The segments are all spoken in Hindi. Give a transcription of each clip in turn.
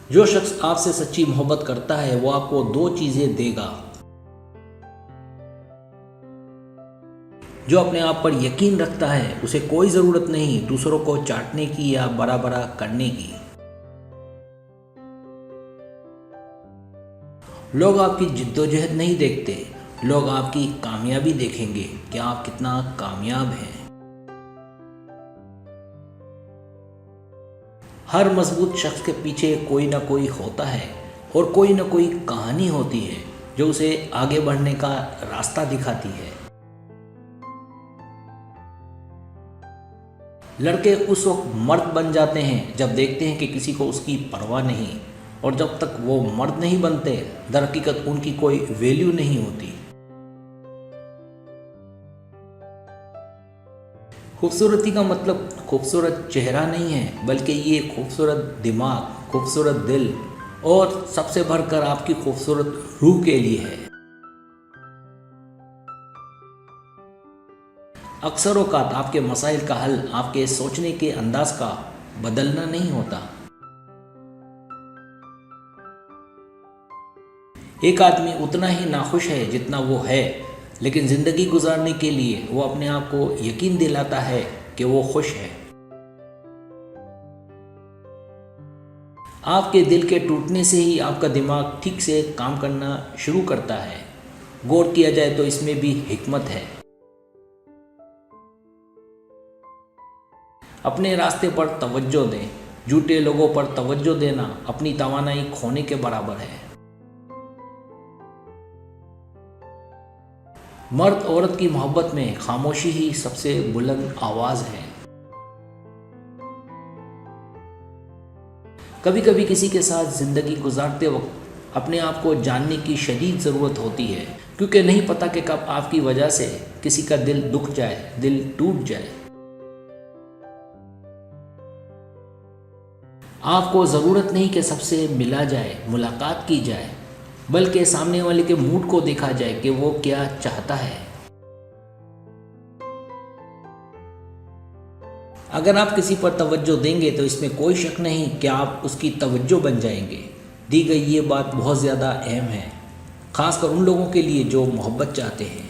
जो शख्स आपसे सच्ची मोहब्बत करता है वो आपको दो चीजें देगा। जो अपने आप पर यकीन रखता है उसे कोई ज़रूरत नहीं दूसरों को चाटने की या बड़ा बड़ा करने की। लोग आपकी जिद्दोजहद नहीं देखते, लोग आपकी कामयाबी देखेंगे कि आप कितना कामयाब हैं। हर मजबूत शख्स के पीछे कोई ना कोई होता है और कोई ना कोई कहानी होती है जो उसे आगे बढ़ने का रास्ता दिखाती है। लड़के उस वक्त मर्द बन जाते हैं जब देखते हैं कि किसी को उसकी परवाह नहीं, और जब तक वो मर्द नहीं बनते दरहकीकत उनकी कोई वैल्यू नहीं होती। खूबसूरती का मतलब खूबसूरत चेहरा नहीं है, बल्कि ये खूबसूरत दिमाग, खूबसूरत दिल और सबसे बढ़कर आपकी खूबसूरत रूह के लिए है। अक्सर औक़ात आपके मसाइल का हल आपके सोचने के अंदाज का बदलना नहीं होता। एक आदमी उतना ही नाखुश है जितना वो है, लेकिन ज़िंदगी गुजारने के लिए वो अपने आप को यकीन दिलाता है कि वो खुश है। आपके दिल के टूटने से ही आपका दिमाग ठीक से काम करना शुरू करता है। गौर किया जाए तो इसमें भी हिकमत है। अपने रास्ते पर तवज्जो दें, झूठे लोगों पर तवज्जो देना अपनी तवानाई खोने के बराबर है। मर्द औरत की मोहब्बत में खामोशी ही सबसे बुलंद आवाज़ है। कभी कभी किसी के साथ ज़िंदगी गुजारते वक्त अपने आप को जानने की शदीद ज़रूरत होती है, क्योंकि नहीं पता कि कब आपकी वजह से किसी का दिल दुख जाए, दिल टूट जाए। आपको ज़रूरत नहीं कि सबसे मिला जाए, मुलाकात की जाए, बल्कि सामने वाले के मूड को देखा जाए कि वो क्या चाहता है। अगर आप किसी पर तवज्जो देंगे तो इसमें कोई शक नहीं कि आप उसकी तवज्जो बन जाएंगे। दी गई ये बात बहुत ज़्यादा अहम है, ख़ासकर उन लोगों के लिए जो मोहब्बत चाहते हैं।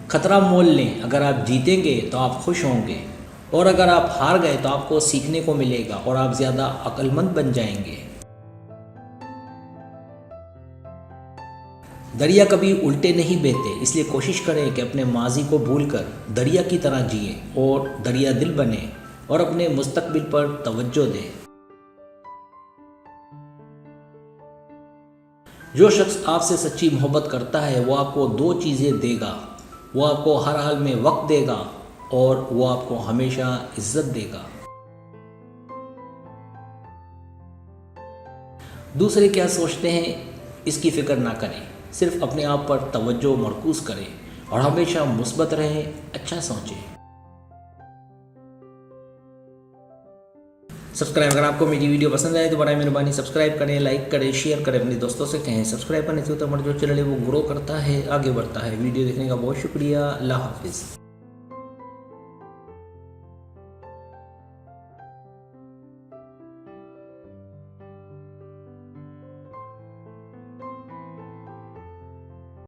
खतरा मोल लें, अगर आप जीतेंगे तो आप खुश होंगे, और अगर आप हार गए तो आपको सीखने को मिलेगा और आप ज़्यादा अक्लमंद बन जाएंगे। दरिया कभी उल्टे नहीं बहते, इसलिए कोशिश करें कि अपने माजी को भूलकर दरिया की तरह जिए और दरिया दिल बने और अपने मुस्तकबिल पर तवज्जो दें। जो शख्स आपसे सच्ची मोहब्बत करता है वो आपको दो चीज़ें देगा। वो आपको हर हाल में वक्त देगा और वो आपको हमेशा इज्जत देगा। दूसरे क्या सोचते हैं इसकी फ़िक्र ना करें, सिर्फ अपने आप पर तवज्जो मरकूज़ करें और हमेशा मुस्बत रहें, अच्छा सोचें। सब्सक्राइब, अगर आपको मेरी वीडियो पसंद आए तो बराए मेहरबानी सब्सक्राइब करें, लाइक करें, शेयर करें, अपने दोस्तों से कहें। सब्सक्राइब करने से तो हमारा जो चैनल है वो ग्रो करता है, आगे बढ़ता है। वीडियो देखने का बहुत शुक्रिया। अल्लाह हाफिज़।